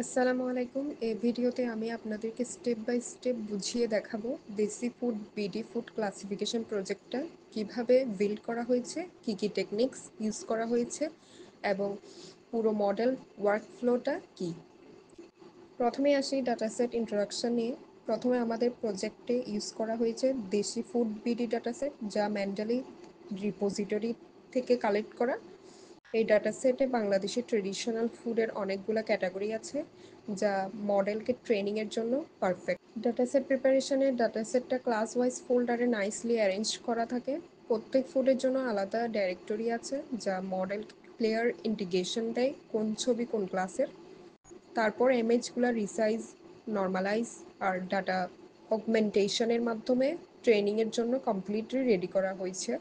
আসসালামু আলাইকুম। এই ভিডিওতে আমি আপনাদেরকে স্টেপ বাই স্টেপ বুঝিয়ে দেখাবো দেশি ফুড বিডি ফুড ক্লাসিফিকেশন প্রজেক্টটা কিভাবে বিল্ড করা হয়েছে, কি কি টেকনিক্স ইউজ করা হয়েছে এবং পুরো মডেল ওয়ার্কফ্লোটা কি। প্রথমে আসি ডাটাসেট ইন্ট্রোডাকশন নিয়ে। প্রথমে আমাদের প্রজেক্টে ইউজ করা হয়েছে দেশি ফুড বিডি ডাটাসেট, যা ম্যান্ডালি রিপোজিটরি থেকে কালেক্ট করা। এই ডাটাসেটে বাংলাদেশের ট্রেডিশনাল ফুডের অনেকগুলো ক্যাটাগরি আছে, যা মডেলকে ট্রেনিংয়ের জন্য পারফেক্ট। ডাটাসেট প্রিপারেশনে ডাটাসেটটা ক্লাস ওয়াইজ ফোল্ডারে নাইসলি অ্যারেঞ্জ করা থাকে। প্রত্যেক ফুডের জন্য আলাদা ডাইরেক্টরি আছে, যা মডেল ক্লিয়ার ইন্ডিকেশন দেয় কোন ছবি কোন ক্লাসের। তারপর ইমেজগুলো রিসাইজ, নর্মালাইজ আর ডাটা অগমেন্টেশনের মাধ্যমে ট্রেনিংয়ের জন্য কমপ্লিটলি রেডি করা হয়েছে।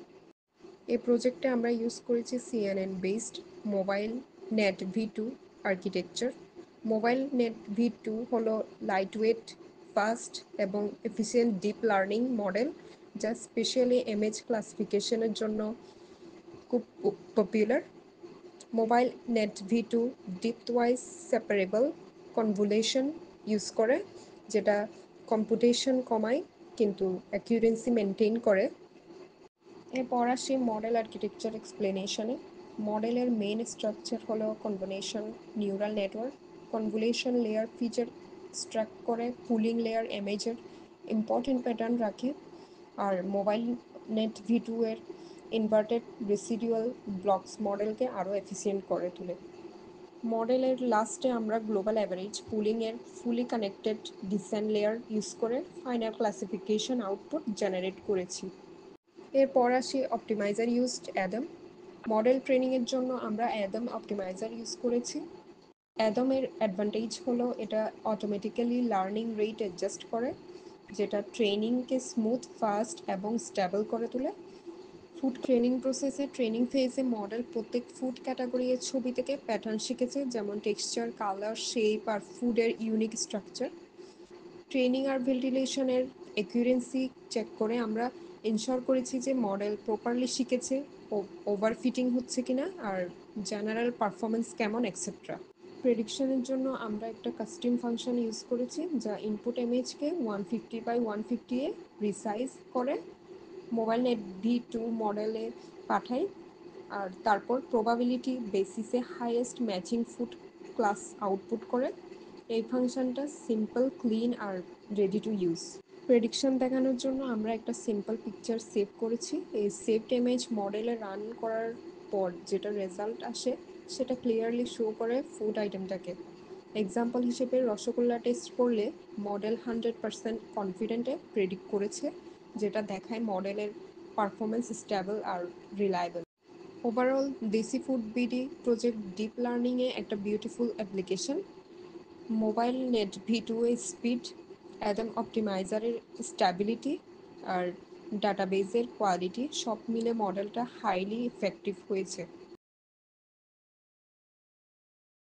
এই প্রজেক্টে আমরা ইউজ করেছি CNN based mobile net V two architecture. Mobile net V two হলো লাইটওয়েট, ফাস্ট এবং এফিসিয়েন্ট ডিপ লার্নিং মডেল, যা স্পেশালি ইমেজ ক্লাসিফিকেশনের জন্য খুব popular. Mobile net V two depth wise separable convolution use করে, যেটা কম্পিউটেশন কমায় কিন্তু অ্যাকিউরেন্সি মেনটেন করে। এরপর আসি মডেল আর্কিটেকচার এক্সপ্লেনেশনে। মডেলের মেন স্ট্রাকচার হলো convolution neural network. Convolution layer feature extract করে, পুলিং লেয়ার ইমেজের ইম্পর্টেন্ট প্যাটার্ন রাখে, আর মোবাইল নেট ভি2 এর ইনভার্টেড রেসিডুয়াল ব্লকস মডেলকে আরও এফিসিয়েন্ট করে তোলে। মডেলের লাস্টে আমরা গ্লোবাল অ্যাভারেজ পুলিংয়ের ফুলি কানেক্টেড ডিসেন্ট লেয়ার ইউজ করে ফাইনাল ক্লাসিফিকেশন আউটপুট জেনারেট করেছি। এরপর আসি অপটিমাইজার ইউজড অ্যাডাম। মডেল ট্রেনিংয়ের জন্য আমরা অ্যাডাম অপটিমাইজার ইউজ করেছি। অ্যাডামের অ্যাডভান্টেজ হলো এটা অটোমেটিক্যালি লার্নিং রেট অ্যাডজাস্ট করে, যেটা ট্রেনিংকে স্মুথ, ফাস্ট এবং স্টেবল করে তোলে। ফুড ট্রেনিং প্রসেসে ট্রেনিং ফেজে মডেল প্রত্যেক ফুড ক্যাটাগরির ছবি থেকে প্যাটার্ন শিখেছে, যেমন টেক্সচার, কালার, শেপ আর ফুডের ইউনিক স্ট্রাকচার। ট্রেনিং আর ভেন্টিলেশনের অ্যাকুরেন্সি চেক করে আমরা এনশোর করেছি যে মডেল প্রপারলি শিখেছে, ওভারফিটিং হচ্ছে কিনা আর জেনারেল পারফরমেন্স কেমন এক্সেট্রা। প্রেডিকশনের জন্য আমরা একটা কাস্টম ফাংশন ইউজ করেছি, যা ইনপুট ইমেজকে 150 by 150 রিসাইজ করে মোবাইল নেট ভি2 মডেলে পাঠাই, আর তারপর প্রবাবিলিটি বেসিসে highest matching food class output করে। এই ফাংশনটা সিম্পল, ক্লিন আর রেডি টু ইউজ। প্রেডিকশন দেখানোর জন্য আমরা একটা সিম্পল পিকচার সেভ করেছি। এই সেভড ইমেজ মডেলে রান করার পর যেটা রেজাল্ট আসে সেটা ক্লিয়ারলি শো করে ফুড আইটেমটাকে। এক্সাম্পল হিসেবে রসগোল্লা টেস্ট করলে মডেল 100% কনফিডেন্টে প্রেডিক্ট করেছে, যেটা দেখায় মডেলের পারফরমেন্স স্টেবল আর রিলায়েবল। ওভারঅল দেশি ফুড বিডি প্রজেক্ট ডিপ লার্নিংয়ে একটা বিউটিফুল অ্যাপ্লিকেশন। মোবাইল নেট ভি2 এর স্পিড, অ্যাডাম অপটিমাইজারের স্ট্যাবিলিটি আর ডাটাবেজের কোয়ালিটি সব মিলে মডেলটা হাইলি ইফেক্টিভ হয়েছে।